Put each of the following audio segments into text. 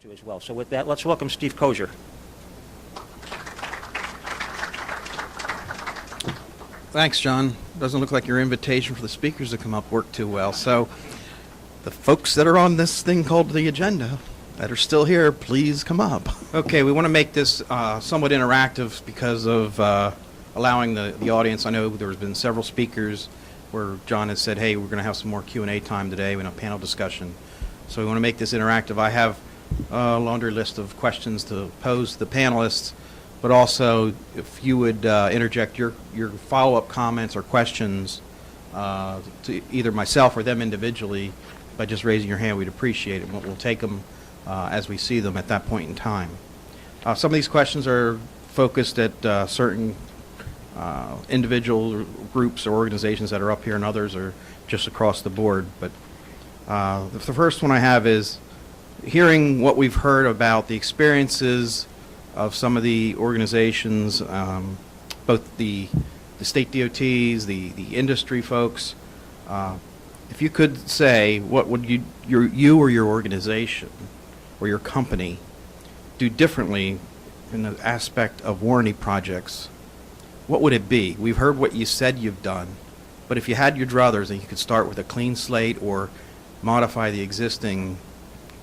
to as well. So with that, let's welcome Steve Kozier. Thanks, John. Doesn't look like your invitation for the speakers to come up worked too well. So the folks that are on this thing called the agenda that are still here, please come up. Okay, we want to make this somewhat interactive because of allowing the audience. I know there's been several speakers where John has said, hey, we're going to have some more Q&A time today. We have a panel discussion. So we want to make this interactive. I have a laundry list of questions to pose to the panelists, but also if you would interject your follow-up comments or questions to either myself or them individually by just raising your hand, we'd appreciate it. We'll take them as we see them at that point in time. Some of these questions are focused at certain individual groups or organizations that are up here, and others are just across the board. But the first one I have is hearing what we've heard about the experiences of some of the organizations, both the state DOTs, the industry folks. If you could say, what would you or your organization or your company do differently in the aspect of warranty projects? What would it be? We've heard what you said you've done, but if you had your druthers and you could start with a clean slate or modify the existing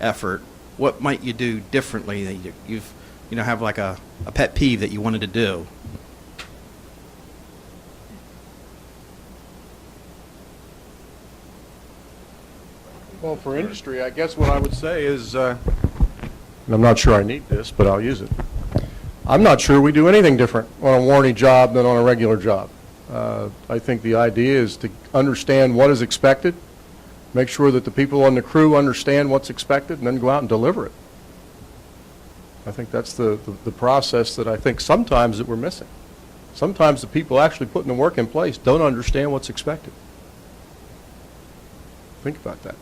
effort, what might you do differently that you've have like a pet peeve that you wanted to do? Well, for industry, I guess what I would say is, and I'm not sure I need this, but I'll use it. I'm not sure we do anything different on a warranty job than on a regular job. I think the idea is to understand what is expected, make sure that the people on the crew understand what's expected, and then go out and deliver it. I think that's the process that I think sometimes that we're missing. Sometimes the people actually putting the work in place don't understand what's expected. Think about that.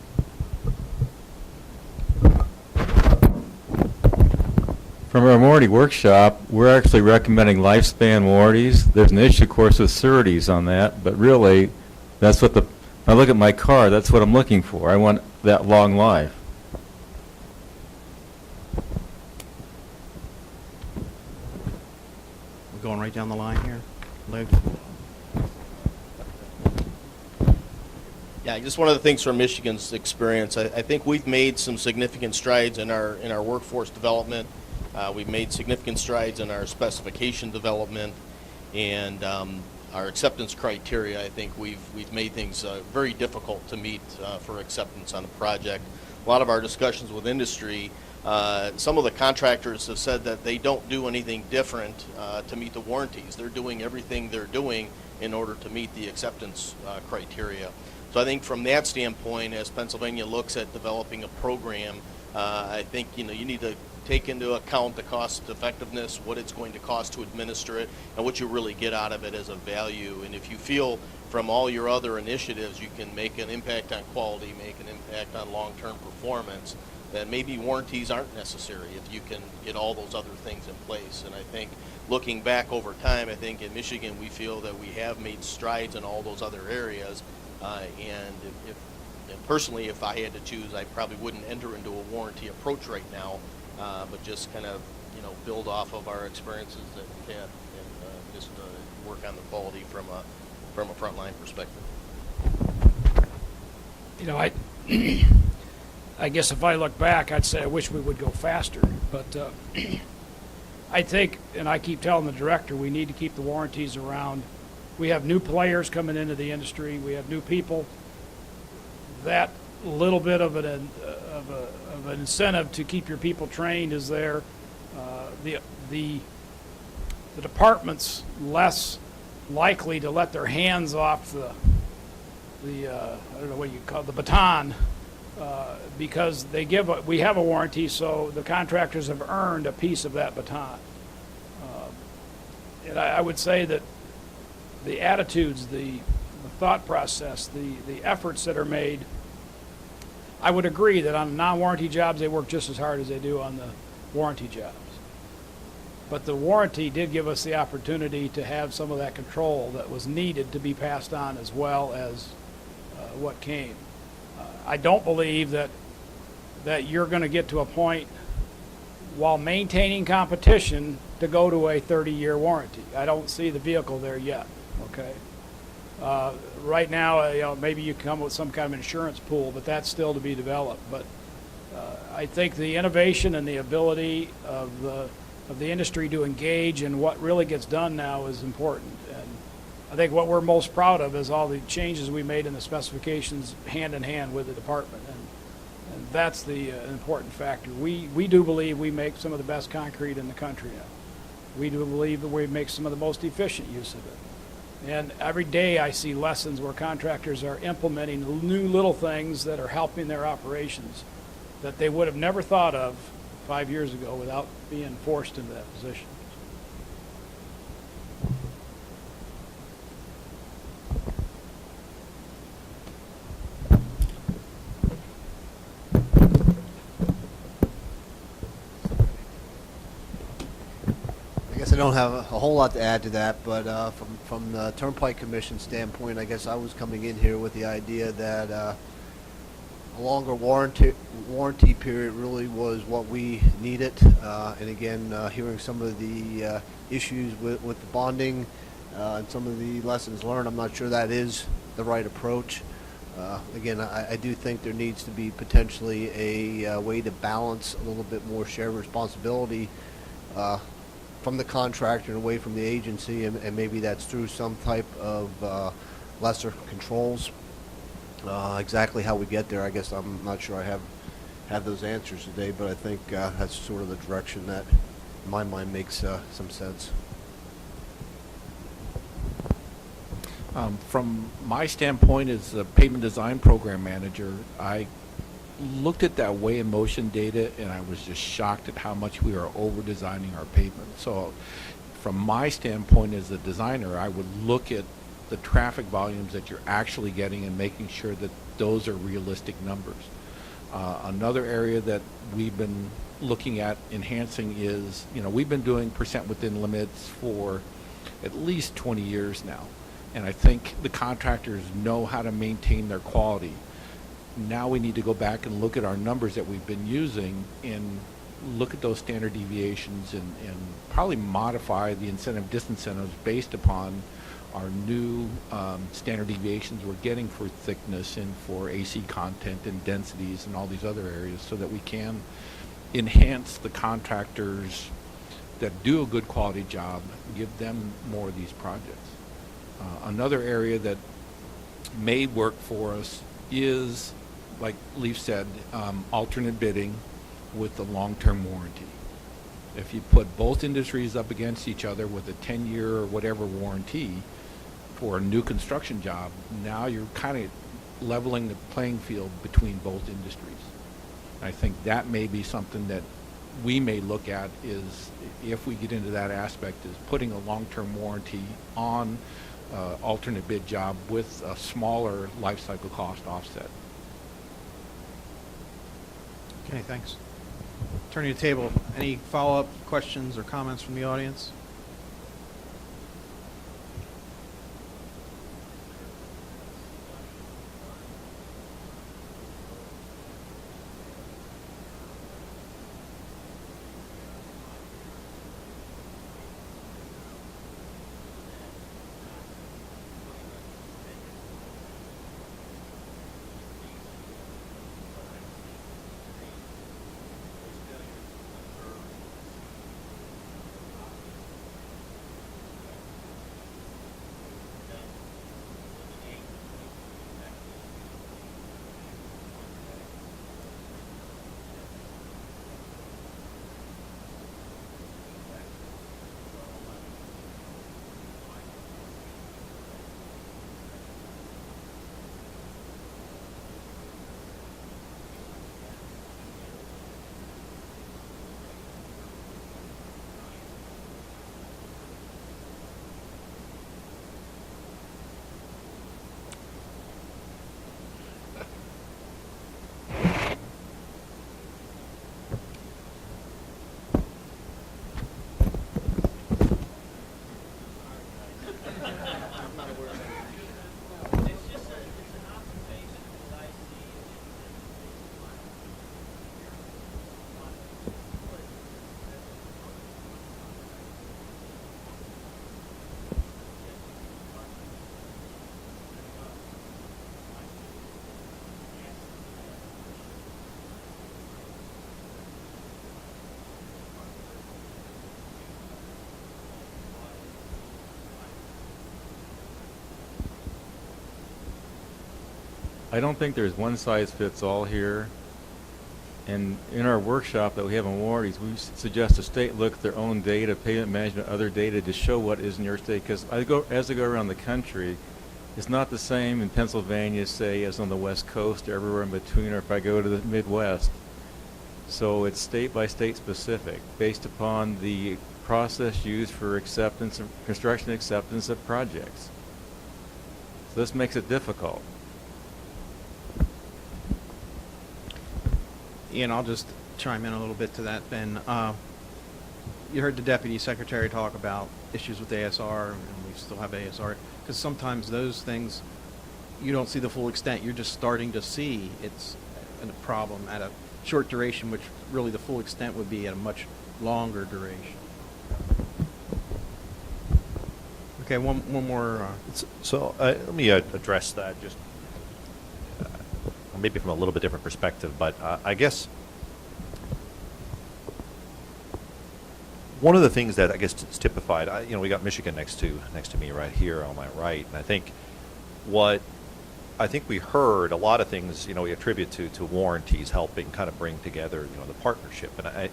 From our warranty workshop, we're actually recommending lifespan warranties. There's an issue, of course, with sureties on that, but really, that's what when I look at my car, that's what I'm looking for. I want that long life. We're going right down the line here. Luke? Yeah, just one of the things from Michigan's experience, I think we've made some significant strides in our workforce development. We've made significant strides in our specification development, and our acceptance criteria. I think we've made things very difficult to meet for acceptance on a project. A lot of our discussions with industry, some of the contractors have said that they don't do anything different to meet the warranties. They're doing everything they're doing in order to meet the acceptance criteria. So I think from that standpoint, as Pennsylvania looks at developing a program, I think you need to take into account the cost effectiveness, what it's going to cost to administer it, and what you really get out of it as a value. And if you feel from all your other initiatives you can make an impact on quality, make an impact on long-term performance, then maybe warranties aren't necessary if you can get all those other things in place. And I think looking back over time, I think in Michigan we feel that we have made strides in all those other areas. And personally, if I had to choose, I probably wouldn't enter into a warranty approach right now, but just kind of, build off of our experiences that we've had and just work on the quality from a frontline perspective. I guess if I look back, I'd say I wish we would go faster. But I think, and I keep telling the director, we need to keep the warranties around. We have new players coming into the industry. We have new people. That little bit of an incentive to keep your people trained is there. The department's less likely to let their hands off the I don't know what you call it, the baton, because we have a warranty, so the contractors have earned a piece of that baton. And I would say that the attitudes, the thought process, the efforts that are made, I would agree that on non-warranty jobs they work just as hard as they do on the warranty jobs. But the warranty did give us the opportunity to have some of that control that was needed to be passed on as well as what came. I don't believe that you're going to get to a point while maintaining competition to go to a 30-year warranty. I don't see the vehicle there yet, okay? Right now, maybe you come with some kind of insurance pool, but that's still to be developed. But I think the innovation and the ability of the industry to engage in what really gets done now is important. And I think what we're most proud of is all the changes we made in the specifications hand in hand with the department. And that's the important factor. We do believe we make some of the best concrete in the country now. We do believe that we make some of the most efficient use of it. And every day I see lessons where contractors are implementing new little things that are helping their operations that they would have never thought of 5 years ago without being forced into that position. I guess I don't have a whole lot to add to that, but from the Turnpike Commission standpoint, I guess I was coming in here with the idea that a longer warranty period really was what we needed. And again, hearing some of the issues with the bonding and some of the lessons learned, I'm not sure that is the right approach. Again, I do think there needs to be potentially a way to balance a little bit more shared responsibility from the contractor and away from the agency, and maybe that's through some type of lesser controls. Exactly how we get there, I guess I'm not sure I have those answers today, but I think that's sort of the direction that, in my mind, makes some sense. From my standpoint as a pavement design program manager, I looked at that weigh in motion data and I was just shocked at how much we are over designing our pavement. So from my standpoint as a designer, I would look at the traffic volumes that you're actually getting and making sure that those are realistic numbers. Another area that we've been looking at enhancing is, we've been doing percent within limits for at least 20 years now. And I think the contractors know how to maintain their quality. Now we need to go back and look at our numbers that we've been using and look at those standard deviations and probably modify the incentive disincentives based upon our new standard deviations we're getting for thickness and for AC content and densities and all these other areas so that we can enhance the contractors that do a good quality job, give them more of these projects. Another area that may work for us is, like Leaf said, alternate bidding with the long-term warranty. If you put both industries up against each other with a 10-year or whatever warranty for a new construction job, now you're kind of leveling the playing field between both industries. I think that may be something that we may look at is, if we get into that aspect, is putting a long-term warranty on alternate bid job with a smaller life cycle cost offset. Okay, thanks. Turning to the table, any follow-up questions or comments from the audience? I don't think there's one size fits all here. And in our workshop that we have on warranties, we suggest the state look at their own data, payment management, other data to show what is in your state. Because as I go around the country, it's not the same in Pennsylvania, say, as on the West Coast or everywhere in between, or if I go to the Midwest. So it's state by state specific, based upon the process used for acceptance of construction acceptance of projects. So this makes it difficult. Ian, I'll just chime in a little bit to that, Ben. You heard the Deputy Secretary talk about issues with ASR, and we still have ASR, because sometimes those things, you don't see the full extent. You're just starting to see it's a problem at a short duration, which really the full extent would be at a much longer duration. Okay, one more. So let me address that just maybe from a little bit different perspective, but I guess one of the things that I guess is typified, we got Michigan next to me right here on my right, and I think we heard a lot of things, we attribute to warranties helping kind of bring together, the partnership. And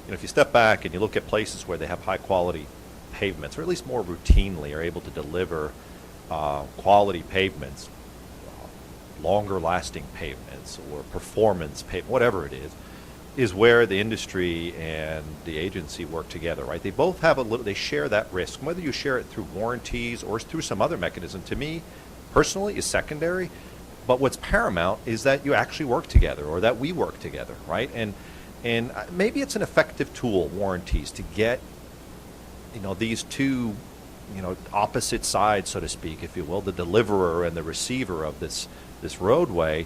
if you step back and you look at places where they have high quality pavements, or at least more routinely are able to deliver quality pavements, longer lasting pavements or performance pavement, whatever it is where the industry and the agency work together, right? They both have they share that risk. Whether you share it through warranties or through some other mechanism, to me, personally, is secondary. But what's paramount is that you actually work together, or that we work together, right? And maybe it's an effective tool, warranties, to get these two opposite sides, so to speak, if you will, the deliverer and the receiver of this roadway,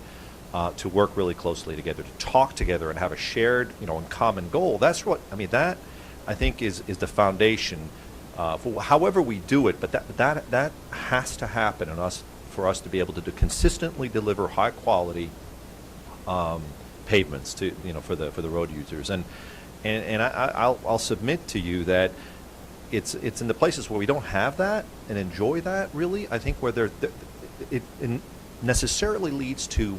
to work really closely together, to talk together and have a shared and common goal. That's what that I think is the foundation for however we do it. But that has to happen for us to be able to consistently deliver high quality pavements to for the road users. And I'll submit to you that it's in the places where we don't have that and enjoy that, really, I think, where it necessarily leads to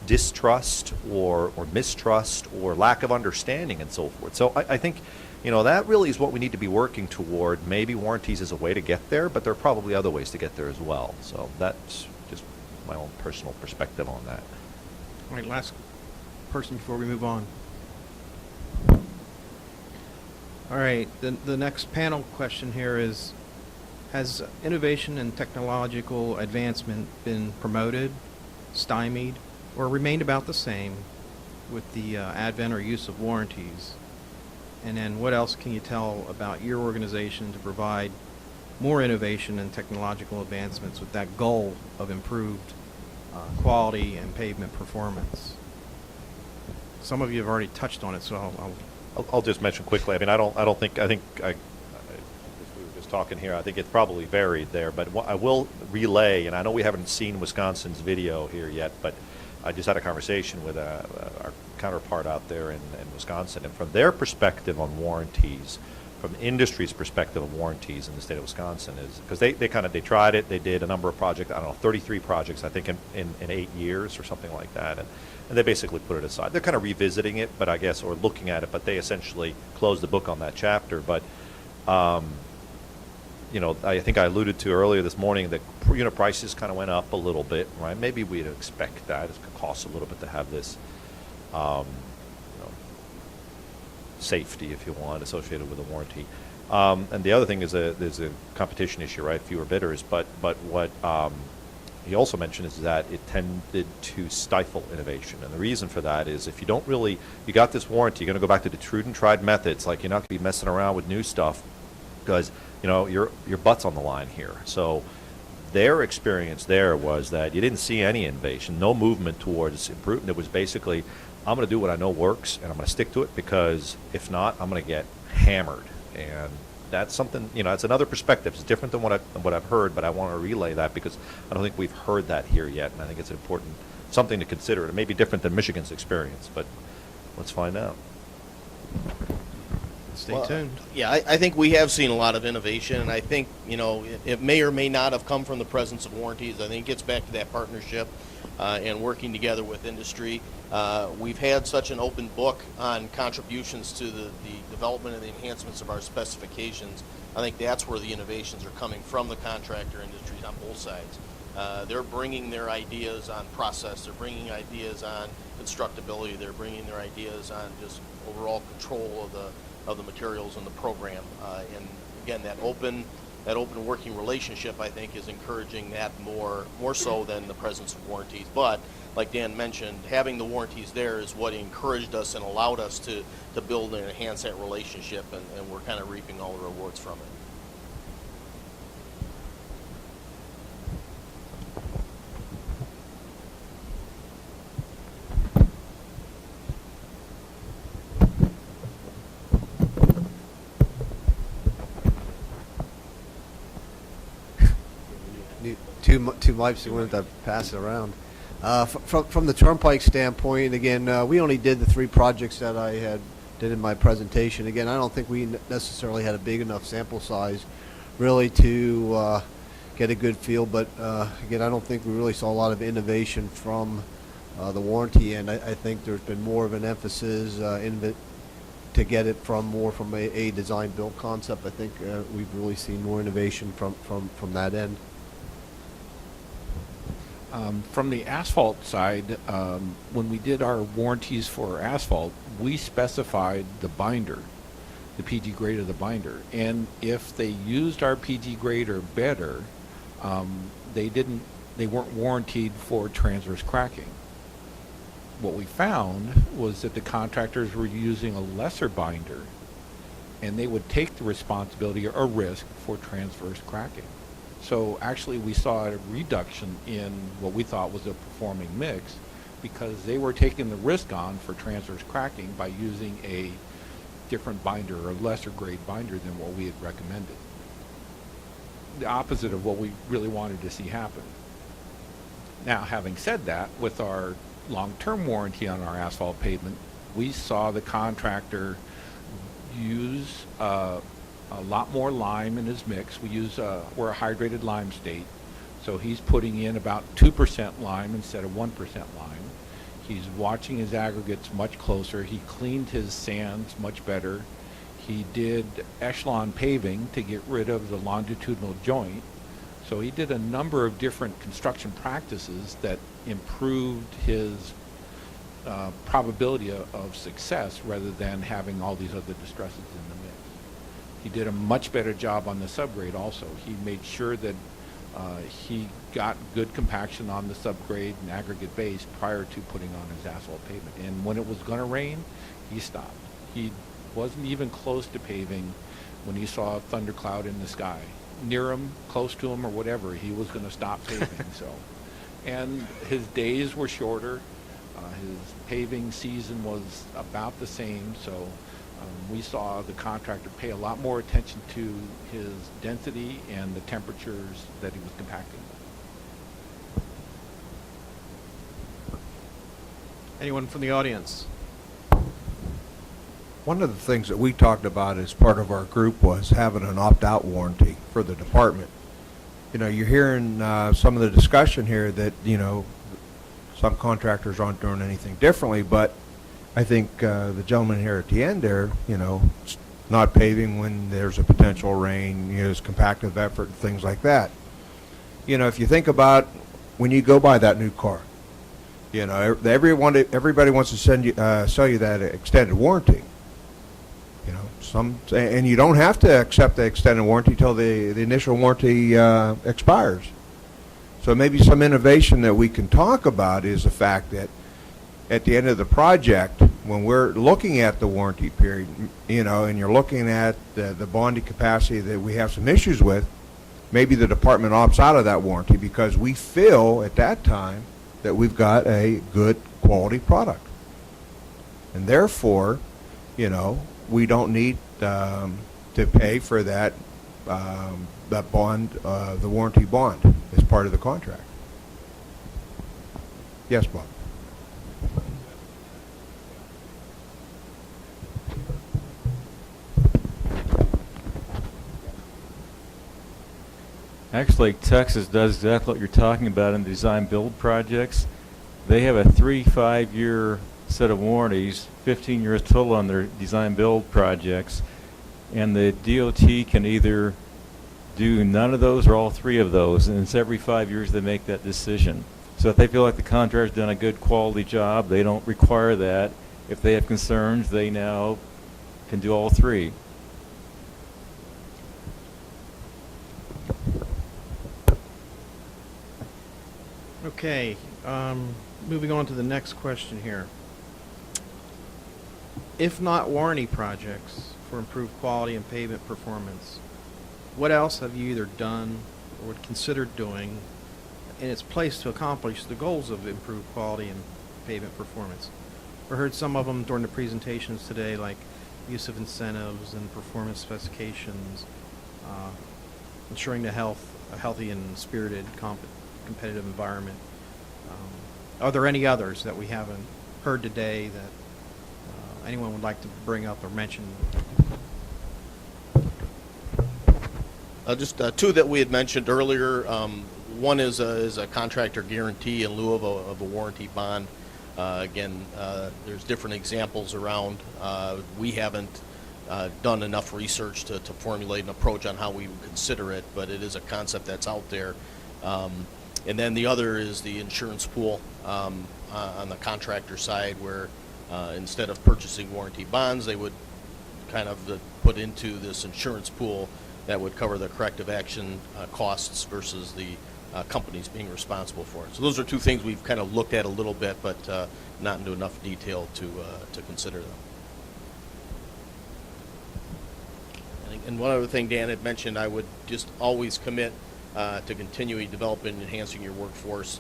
distrust or mistrust or lack of understanding and so forth. So I think that really is what we need to be working toward. Maybe warranties is a way to get there, but there are probably other ways to get there as well. So that's just my own personal perspective on that. All right, last person before we move on. All right, the next panel question here is, has innovation and technological advancement been promoted, stymied, or remained about the same with the advent or use of warranties? And then what else can you tell about your organization to provide more innovation and technological advancements with that goal of improved quality and pavement performance? Some of you have already touched on it, so I'll just mention quickly. I think we were just talking here. I think it's probably varied there, but I will relay, and I know we haven't seen Wisconsin's video here yet, but I just had a conversation with our counterpart out there in Wisconsin, and from their perspective on warranties, from the industry's perspective of warranties in the state of Wisconsin, is because they tried it. They did a number of projects. 33 projects, I think, in 8 years or something like that, and they basically put it aside. They're kind of revisiting it, but I guess, or looking at it, but they essentially closed the book on that chapter. But I think I alluded to earlier this morning that unit prices kind of went up a little bit, right? Maybe we'd expect that. It costs a little bit to have this safety, if you want, associated with a warranty. And the other thing is there's a competition issue, right? Fewer bidders. But what he also mentioned is that it tended to stifle innovation. And the reason for that is if you got this warranty, you're going to go back to the true and tried methods. Like, you're not going to be messing around with new stuff because, your butt's on the line here. So their experience there was that you didn't see any innovation, no movement towards improvement. It was basically, I'm going to do what I know works, and I'm going to stick to it, because if not, I'm going to get hammered. And that's something, it's another perspective. It's different than what I've heard, but I want to relay that because I don't think we've heard that here yet, and I think it's important, something to consider. It may be different than Michigan's experience, but let's find out. Stay Well, tuned. Yeah, I think we have seen a lot of innovation, and I think, it may or may not have come from the presence of warranties. I think it gets back to that partnership and working together with industry. We've had such an open book on contributions to the development and the enhancements of our specifications. I think that's where the innovations are coming from, the contractor industries on both sides. They're bringing their ideas on process, they're bringing ideas on constructability, they're bringing their ideas on just overall control of the materials and the program. And again, that open working relationship, I think, is encouraging that more so than the presence of warranties. But like Dan mentioned, having the warranties there is what encouraged us and allowed us to build and enhance that relationship, and we're kind of reaping all the rewards from it. Two mics, you wanted to pass it around. From the Turnpike standpoint, again, we only did the 3 projects that I did in my presentation. Again, I don't think we necessarily had a big enough sample size really to get a good feel, but again, I don't think we really saw a lot of innovation from the warranty end. I think there's been more of an emphasis to get it from a design-build concept. I think we've really seen more innovation from that end. From the asphalt side, when we did our warranties for asphalt, we specified the binder, the PG grade of the binder. And if they used our PG grade or better, they weren't warranted for transverse cracking. What we found was that the contractors were using a lesser binder, and they would take the responsibility or risk for transverse cracking. So actually we saw a reduction in what we thought was a performing mix because they were taking the risk on for transverse cracking by using a different binder or lesser grade binder than what we had recommended. The opposite of what we really wanted to see happen. Now, having said that, with our long-term warranty on our asphalt pavement, we saw the contractor use a lot more lime in his mix. We're a hydrated lime state, so he's putting in about 2% lime instead of 1% lime. He's watching his aggregates much closer. He cleaned his sands much better. He did echelon paving to get rid of the longitudinal joint. So he did a number of different construction practices that improved his probability of success rather than having all these other distresses in the mix. He did a much better job on the subgrade also. He made sure that he got good compaction on the subgrade and aggregate base prior to putting on his asphalt pavement. And when it was going to rain, he stopped. He wasn't even close to paving when he saw a thundercloud in the sky. Near him, close to him, or whatever, he was going to stop paving. And his days were shorter. His paving season was about the same, so we saw the contractor pay a lot more attention to his density and the temperatures that he was compacting. Anyone from the audience? One of the things that we talked about as part of our group was having an opt-out warranty for the department. You know, you're hearing some of the discussion here that, you know, some contractors aren't doing anything differently, but I think the gentleman here at the end there, you know, not paving when there's a potential rain, you know, there's compactive effort and things like that. You know, if you think about when you go buy that new car, you know, everybody wants to sell you that extended warranty. You know, and you don't have to accept the extended warranty until the initial warranty expires. So maybe some innovation that we can talk about is the fact that at the end of the project, when we're looking at the warranty period, you know, and you're looking at the bonding capacity that we have some issues with, maybe the department opts out of that warranty because we feel at that time that we've got a good quality product. And therefore, you know, we don't need to pay for that bond, the warranty bond as part of the contract. Yes, Bob. Actually, Texas does exactly what you're talking about in the design-build projects. They have a 3-5-year set of warranties, 15 years total on their design-build projects, and the DOT can either do none of those or all 3 of those, and it's every 5 years they make that decision. So if they feel like the contractor's done a good quality job, they don't require that. If they have concerns, they now can do all 3. Okay, moving on to the next question here. If not warranty projects for improved quality and pavement performance, what else have you either done or would consider doing in its place to accomplish the goals of improved quality and pavement performance? We heard some of them during the presentations today, like use of incentives and performance specifications, ensuring a healthy and spirited competitive environment. Are there any others that we haven't heard today that anyone would like to bring up or mention? Just 2 that we had mentioned earlier. One is a contractor guarantee in lieu of a warranty bond. Again, there's different examples around. We haven't done enough research to formulate an approach on how we would consider it, but it is a concept that's out there. And then the other is the insurance pool on the contractor side, where instead of purchasing warranty bonds, they would kind of put into this insurance pool that would cover the corrective action costs versus the companies being responsible for it. So those are 2 things we've kind of looked at a little bit, but not into enough detail to consider them. And one other thing Dan had mentioned, I would just always commit to continuing developing and enhancing your workforce,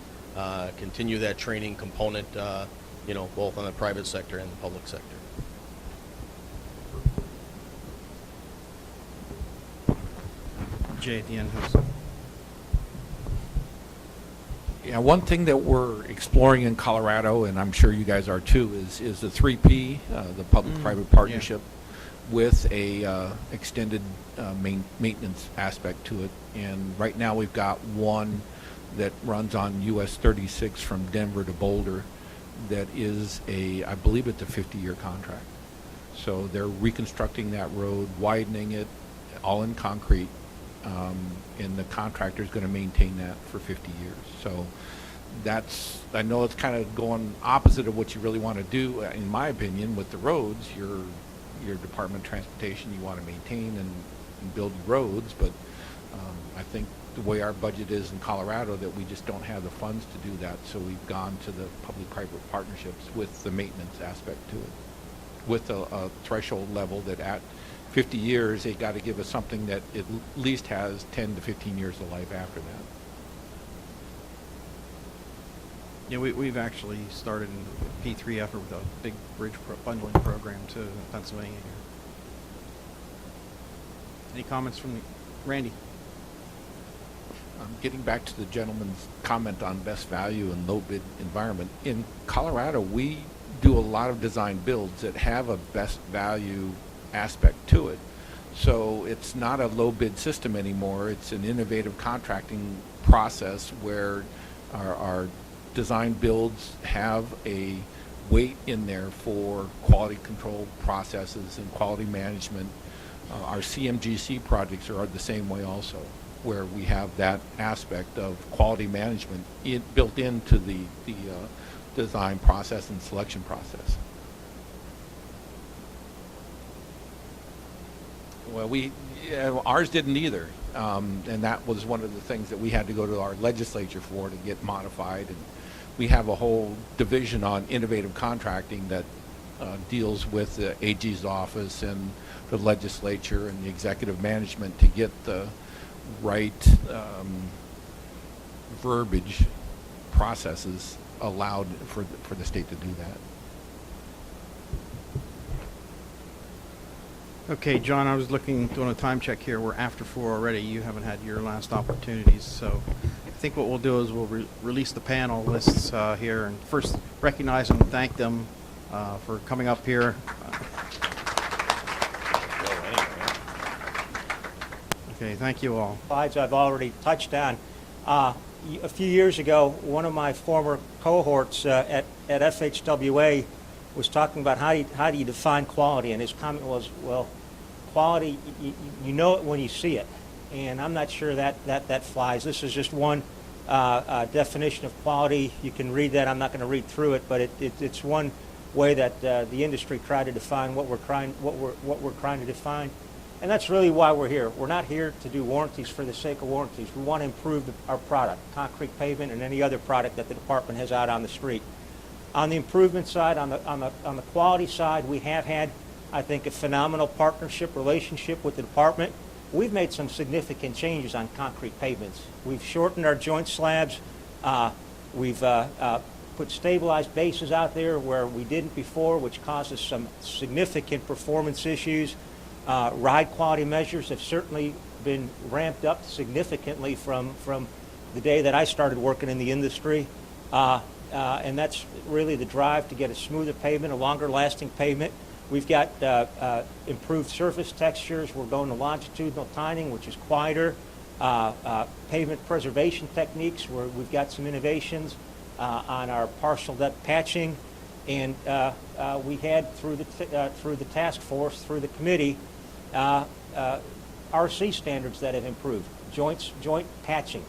continue that training component, both on the private sector and the public sector. Jay at the end. Yeah, one thing that we're exploring in Colorado, and I'm sure you guys are too, is the 3P, the public-private partnership, with a extended maintenance aspect to it. And right now we've got one that runs on US 36 from Denver to Boulder that is I believe it's a 50-year contract. So they're reconstructing that road, widening it, all in concrete, and the contractor's going to maintain that for 50 years. So I know it's kind of going opposite of what you really want to do, in my opinion, with the roads. Your Department of Transportation, you want to maintain and build roads, but I think the way our budget is in Colorado, that we just don't have the funds to do that, so we've gone to the public-private partnerships with the maintenance aspect to it, with a threshold level that at 50 years, they got to give us something that at least has 10 to 15 years of life after that. Yeah, we've actually started a P3 effort with a big bridge bundling program too in Pennsylvania here. Any comments from Randy? Getting back to the gentleman's comment on best value and low bid environment, in Colorado we do a lot of design builds that have a best value aspect to it. So it's not a low bid system anymore. It's an innovative contracting process where our design builds have a weight in there for quality control processes and quality management. Our CMGC projects are the same way also, where we have that aspect of quality management built into the design process and selection process. Well, ours didn't either, and that was one of the things that we had to go to our legislature for to get modified. And we have a whole division on innovative contracting that deals with the AG's office and the legislature and the executive management to get the right verbiage processes allowed for the state to do that. Okay, John, I was doing a time check here. We're after 4 already. You haven't had your last opportunities, so I think what we'll do is we'll release the panel lists here, and first recognize them and thank them for coming up here. Okay, thank you all. Slides I've already touched on. A few years ago, one of my former cohorts at FHWA was talking about how do you define quality, and his comment was, well, quality, you know it when you see it, and I'm not sure that flies. This is just one definition of quality. You can read that. I'm not going to read through it, but it's one way that the industry tried to define what we're trying to define. And that's really why we're here. We're not here to do warranties for the sake of warranties. We want to improve our product, concrete pavement, and any other product that the department has out on the street. On the improvement side, on the quality side, we have had, I think, a phenomenal partnership relationship with the department. We've made some significant changes on concrete pavements. We've shortened our joint slabs. We've put stabilized bases out there where we didn't before, which causes some significant performance issues. Ride quality measures have certainly been ramped up significantly from the day that I started working in the industry. And that's really the drive to get a smoother pavement, a longer lasting pavement. We've got improved surface textures. We're going to longitudinal tining, which is quieter. Pavement preservation techniques, where we've got some innovations on our partial depth patching. And we had through the task force, through the committee, RC standards that have improved. Joint patching.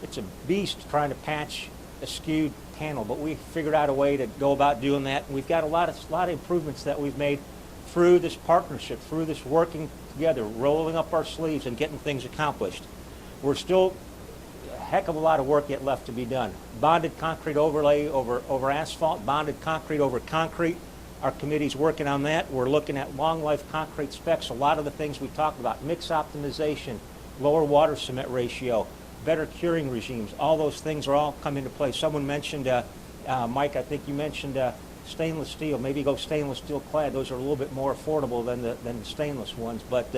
It's a beast trying to patch a skewed panel, but we figured out a way to go about doing that. And we've got a lot of improvements that we've made through this partnership, through this working together, rolling up our sleeves and getting things accomplished. We're still a heck of a lot of work yet left to be done. Bonded concrete overlay over asphalt, bonded concrete over concrete. Our committee's working on that. We're looking at long life concrete specs, a lot of the things we talked about, mix optimization, lower water cement ratio, better curing regimes. All those things are all come into play. Someone mentioned, Mike, I think you mentioned stainless steel. Maybe go stainless steel clad. Those are a little bit more affordable than the stainless ones, but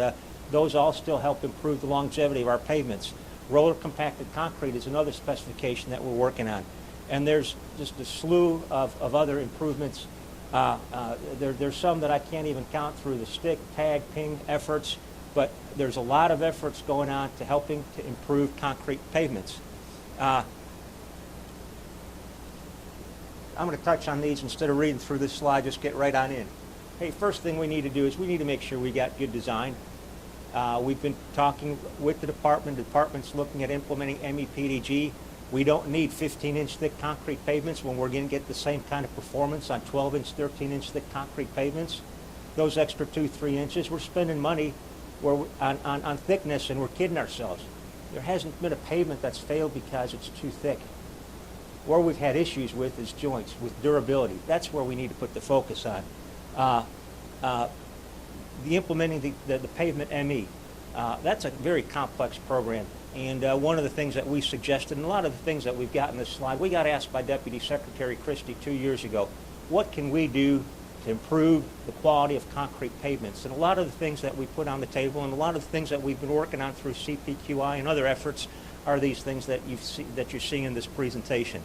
those all still help improve the longevity of our pavements. Roller compacted concrete is another specification that we're working on. And there's just a slew of other improvements. There's some that I can't even count through the stick, tag, ping efforts, but there's a lot of efforts going on to helping to improve concrete pavements. I'm going to touch on these instead of reading through this slide, just get right on in. Hey, first thing we need to do is we need to make sure we got good design. We've been talking with the department. The department's looking at implementing MEPDG. We don't need 15-inch thick concrete pavements when we're going to get the same kind of performance on 12-inch, 13-inch thick concrete pavements. Those extra 2-3 inches, we're spending money on thickness, and we're kidding ourselves. There hasn't been a pavement that's failed because it's too thick. Where we've had issues with is joints, with durability. That's where we need to put the focus on. Implementing the pavement ME, that's a very complex program. And one of the things that we suggested, and a lot of the things that we've got in this slide, we got asked by Deputy Secretary Christie 2 years ago, what can we do to improve the quality of concrete pavements? And a lot of the things that we put on the table and a lot of the things that we've been working on through CPQI and other efforts are these things that you're seeing in this presentation.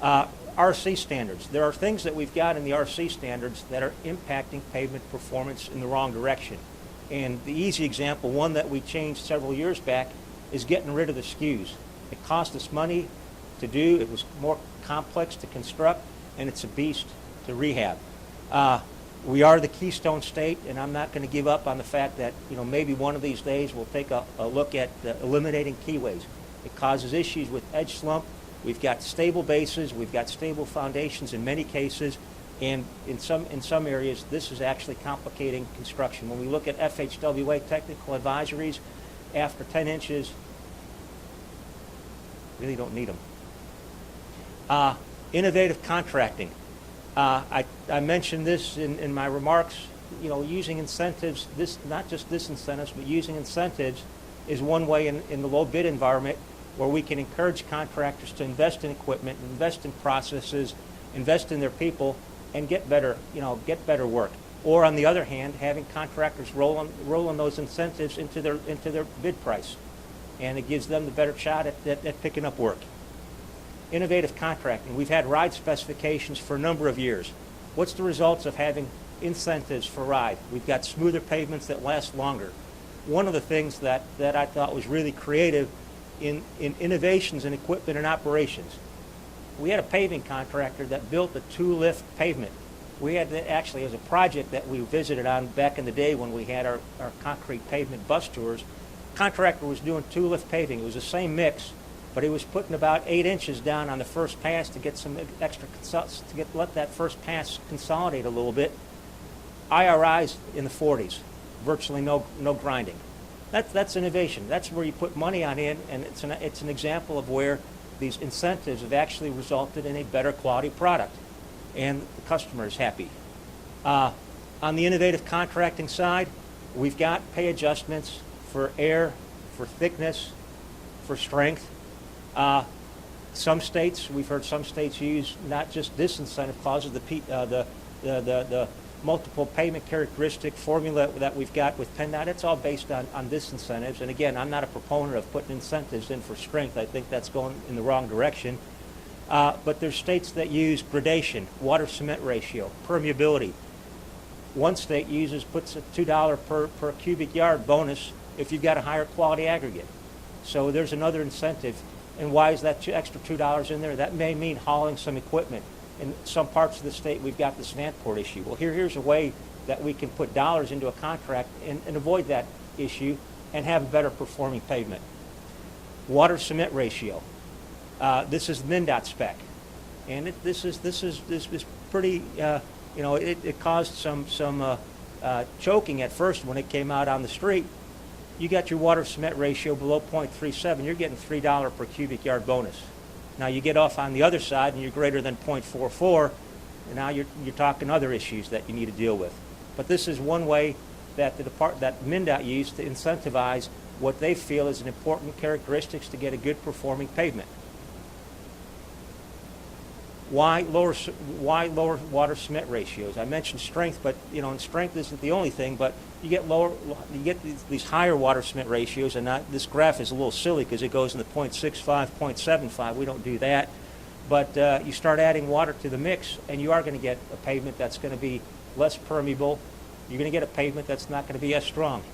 RC standards. There are things that we've got in the RC standards that are impacting pavement performance in the wrong direction. And the easy example, one that we changed several years back, is getting rid of the skews. It cost us money to do, it was more complex to construct, and it's a beast to rehab. We are the Keystone State, and I'm not going to give up on the fact that maybe one of these days we'll take a look at eliminating keyways. It causes issues with edge slump. We've got stable bases, we've got stable foundations in many cases, and in some areas this is actually complicating construction. When we look at FHWA technical advisories, after 10 inches, really don't need them. Innovative contracting. I mentioned this in my remarks. Using incentives, not just disincentives, but using incentives is one way in the low bid environment where we can encourage contractors to invest in equipment, invest in processes, invest in their people, and get better work. Or on the other hand, having contractors rolling those incentives into their bid price, and it gives them the better shot at picking up work. Innovative contracting. We've had ride specifications for a number of years. What's the results of having incentives for ride? We've got smoother pavements that last longer. one of the things that I thought was really creative in innovations in equipment and operations. We had a paving contractor that built a 2-lift pavement. We had actually, as a project that we visited on back in the day when we had our concrete pavement bus tours, contractor was doing 2-lift paving. It was the same mix, but he was putting about 8 inches down on the first pass to get some extra, let that first pass consolidate a little bit. IRIs in the 40s, virtually no grinding. That's innovation. That's where you put money on in, and it's an example of where these incentives have actually resulted in a better quality product, and the customer is happy. On the innovative contracting side, we've got pay adjustments for air, for thickness, for strength. Some states, we've heard some states use not just this incentive clauses, the multiple payment characteristic formula that we've got with PennDOT. It's all based on this incentives. And again, I'm not a proponent of putting incentives in for strength. I think that's going in the wrong direction. But there's states that use gradation, water cement ratio, permeability. One state puts a $2 per cubic yard bonus if you've got a higher quality aggregate. So there's another incentive. And why is that extra $2 in there? That may mean hauling some equipment. In some parts of the state, we've got this Vanport issue. Well, here's a way that we can put dollars into a contract and avoid that issue and have a better performing pavement. Water cement ratio. This is MnDOT spec, and this is pretty. It caused some choking at first when it came out on the street. You got your water cement ratio below 0.37, you're getting $3 per cubic yard bonus. Now you get off on the other side and you're greater than 0.44, and now you're talking other issues that you need to deal with. But this is one way that that MnDOT used to incentivize what they feel is an important characteristics to get a good performing pavement. Why lower water cement ratios? I mentioned strength, but and strength isn't the only thing. But you get these higher water cement ratios, and this graph is a little silly because it goes in the 0.65, 0.75. We don't do that. But you start adding water to the mix, and you are going to get a pavement that's going to be less permeable. You're going to get a pavement that's not going to be as strong.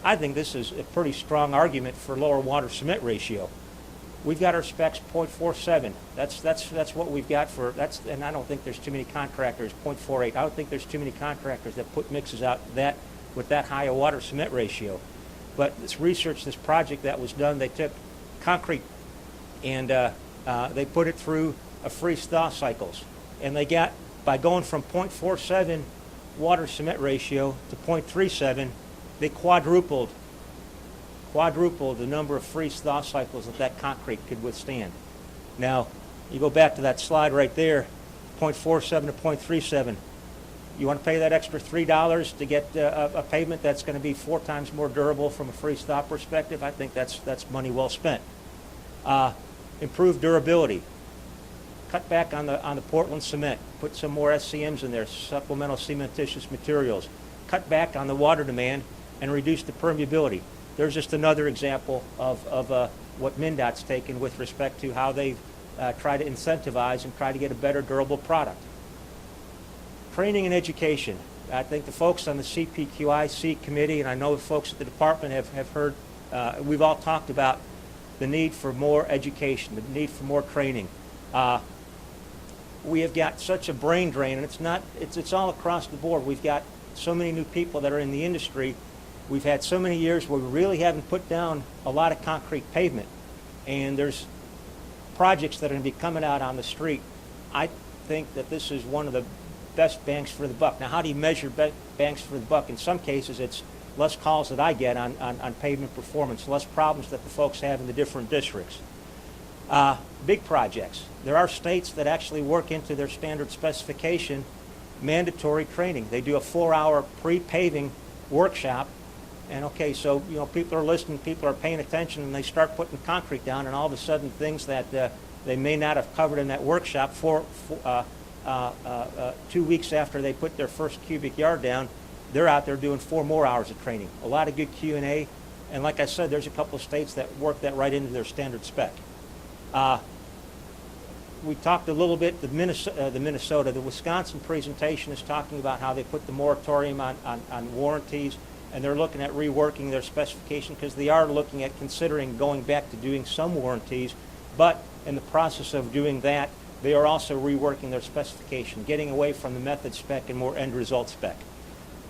I think this is a pretty strong argument for lower water cement ratio. We've got our specs 0.47. That's what we've got for and I don't think there's too many contractors 0.48. I don't think there's too many contractors that put mixes out with that high a water cement ratio. But this research, this project that was done, they took concrete and they put it through a freeze-thaw cycles, and they got, by going from 0.47 water cement ratio to 0.37, they quadrupled the number of freeze-thaw cycles that concrete could withstand. Now, you go back to that slide right there, 0.47 to 0.37. You want to pay that extra $3 to get a pavement that's going to be 4 times more durable from a freeze-thaw perspective? I think that's money well spent. Improved durability. Cut back on the Portland cement. Put some more SCMs in there, supplemental cementitious materials. Cut back on the water demand and reduce the permeability. There's just another example of what MnDOT's taken with respect to how they try to incentivize and try to get a better durable product. Training and education. I think the folks on the CPQIC committee, and I know the folks at the department have heard, we've all talked about the need for more education, the need for more training. We have got such a brain drain, and it's all across the board. We've got so many new people that are in the industry. We've had so many years where we really haven't put down a lot of concrete pavement, and there's projects that are going to be coming out on the street. I think that this is one of the best bangs for the buck. Now, how do you measure bangs for the buck? In some cases, it's less calls that I get on pavement performance, less problems that the folks have in the different districts. Big projects. There are states that actually work into their standard specification mandatory training. They do a 4-hour pre-paving workshop. And okay, so people are listening, people are paying attention, and they start putting concrete down, and all of a sudden things that they may not have covered in that workshop 2 weeks after they put their first cubic yard down, they're out there doing 4 more hours of training. A lot of good Q&A, and like I said, there's a couple of states that work that right into their standard spec. We talked a little bit, the Wisconsin presentation is talking about how they put the moratorium on warranties. and they're looking at reworking their specification because they are looking at considering going back to doing some warranties, but in the process of doing that, they are also reworking their specification, getting away from the method spec and more end result spec.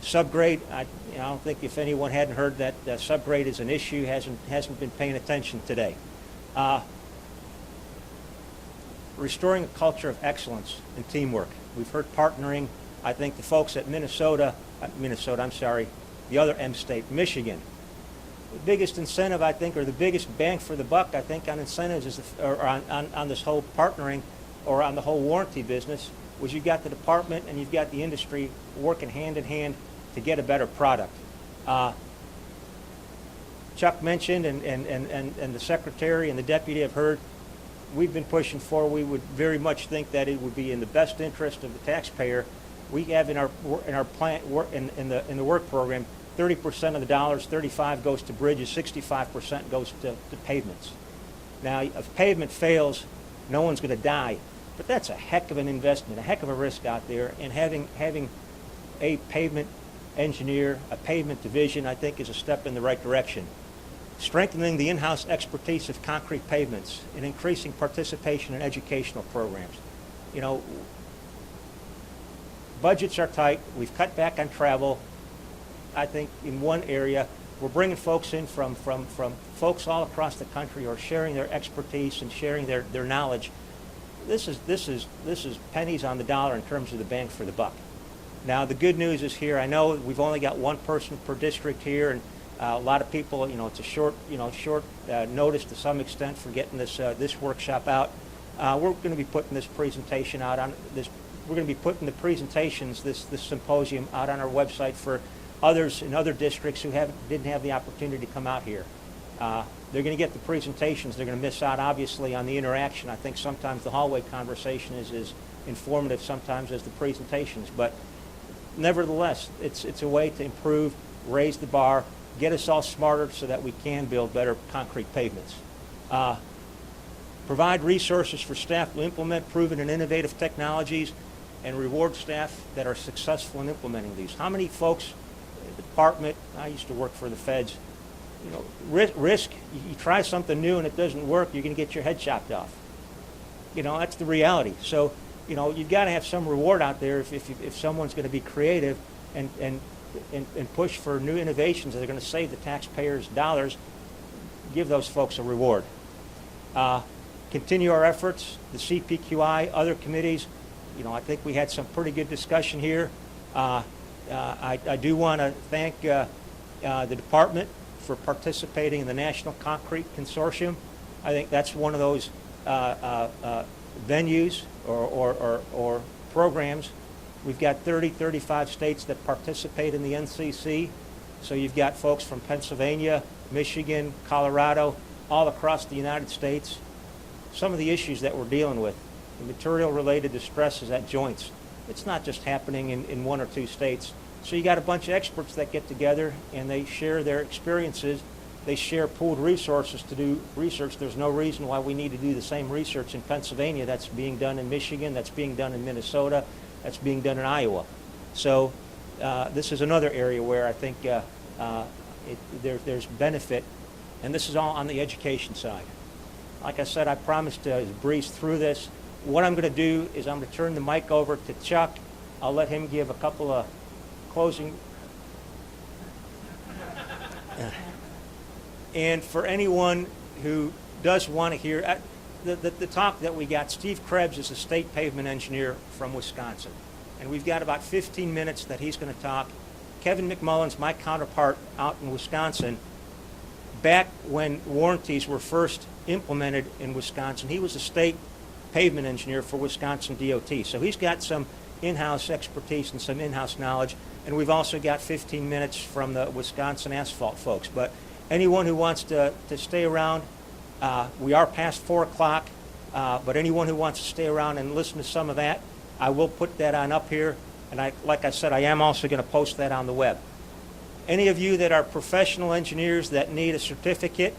Subgrade, I don't think if anyone hadn't heard that subgrade is an issue, hasn't been paying attention today. Restoring a culture of excellence and teamwork. We've heard partnering. I think the folks at the other M state, Michigan. The biggest incentive, I think, or the biggest bang for the buck, I think, on incentives is, on this whole partnering or on the whole warranty business, was you've got the department and you've got the industry working hand in hand to get a better product. Chuck mentioned, and the secretary and the deputy have heard, we've been pushing for, we would very much think that it would be in the best interest of the taxpayer. We have in our plant in the work program, 30% of the dollars, 35 goes to bridges, 65% goes to pavements. Now, if pavement fails, no one's going to die, but that's a heck of an investment, a heck of a risk out there. And having a pavement engineer, a pavement division, I think is a step in the right direction. Strengthening the in-house expertise of concrete pavements and increasing participation in educational programs. You know, budgets are tight. We've cut back on travel. I think in one area, we're bringing folks in from folks all across the country who are sharing their expertise and sharing their knowledge. This is pennies on the dollar in terms of the bang for the buck. Now, the good news is here. I know we've only got one person per district here, and a lot of people, it's a short notice to some extent for getting this workshop out. We're going to be putting this presentation out on this. We're going to be putting the presentations, this symposium, out on our website for others in other districts who didn't have the opportunity to come out here. They're going to get the presentations. They're going to miss out, obviously, on the interaction. I think sometimes the hallway conversation is as informative sometimes as the presentations. But nevertheless, it's a way to improve, raise the bar, get us all smarter so that we can build better concrete pavements. Provide resources for staff to implement proven and innovative technologies and reward staff that are successful in implementing these. How many folks, the department, I used to work for the feds, risk, you try something new and it doesn't work, you're going to get your head chopped off. That's the reality. So, you've got to have some reward out there if someone's going to be creative and push for new innovations that are going to save the taxpayers dollars, give those folks a reward. Continue our efforts, the CPQI, other committees. I think we had some pretty good discussion here. I do want to thank the department for participating in the National Concrete Consortium. I think that's one of those venues or programs. We've got 35 states that participate in the NCC. So you've got folks from Pennsylvania, Michigan, Colorado, all across the United States. Some of the issues that we're dealing with, the material-related distresses at joints, it's not just happening in one or two states. So you got a bunch of experts that get together and they share their experiences. They share pooled resources to do research. There's no reason why we need to do the same research in Pennsylvania that's being done in Michigan, that's being done in Minnesota, that's being done in Iowa. So this is another area where I think there's benefit, and this is all on the education side. Like I said, I promised to breeze through this. What I'm going to do is I'm going to turn the mic over to Chuck. I'll let him give a couple of closing. And for anyone who does want to hear, the talk that we got, Steve Krebs is a state pavement engineer from Wisconsin. And we've got about 15 minutes that he's going to talk. Kevin McMullen's my counterpart out in Wisconsin. Back when warranties were first implemented in Wisconsin, he was a state pavement engineer for Wisconsin DOT. So he's got some in-house expertise and some in-house knowledge. And we've also got 15 minutes from the Wisconsin asphalt folks. But anyone who wants to stay around, we are past 4 o'clock, but anyone who wants to stay around and listen to some of that, I will put that on up here. And like I said, I am also going to post that on the web. Any of you that are professional engineers that need a certificate,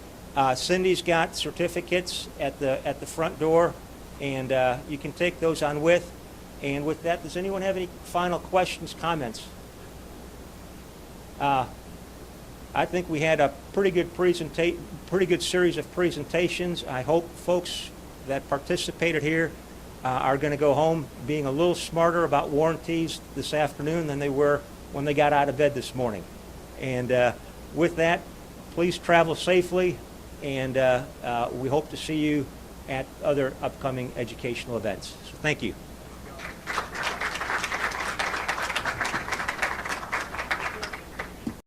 Cindy's got certificates at the front door, and you can take those on with. And with that, does anyone have any final questions, comments? I think we had a pretty good series of presentations. I hope folks that participated here are going to go home being a little smarter about warranties this afternoon than they were when they got out of bed this morning. And with that, please travel safely, and we hope to see you at other upcoming educational events. So thank you.